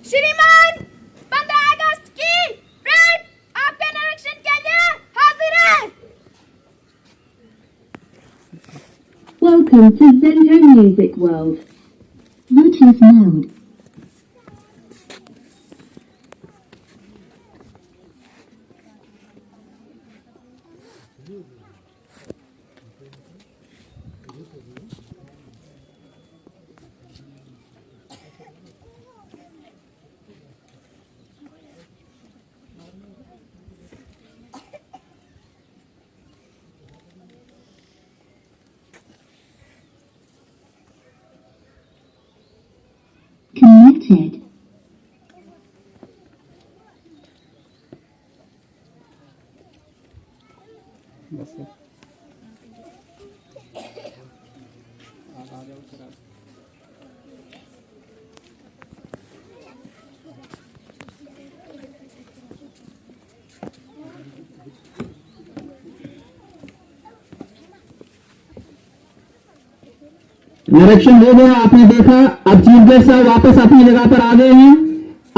श्रीमान 15 अगस्त की परेड आपके निरीक्षण के लिए हाजिर है। Welcome to Zendo Music World. Bluetooth mode. Connected. निरीक्षण हो गया, आपने देखा। अब चीफ गेस्ट साहब वापस अपनी जगह पर आ गए हैं।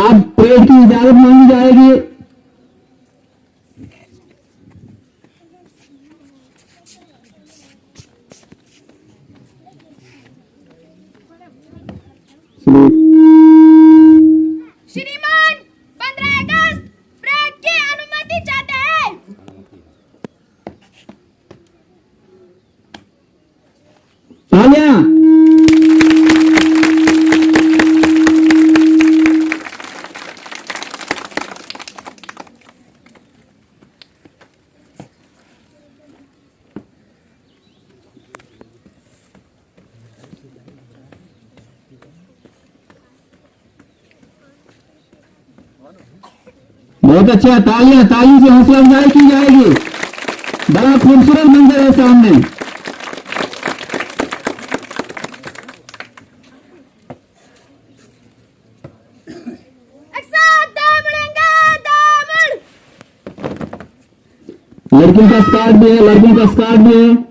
अब परेड की इजाजत मांगी जाएगी। श्रीमान 15 अगस्त परेड की अनुमति चाहते हैं। तालियां। बहुत अच्छा, तालियां, ताली से हौसला अफजाई की जाएगी। बड़ा खूबसूरत मंजर है सामने। लड़कियों का स्कार्फ भी है, लड़कियों का स्कार्फ भी है।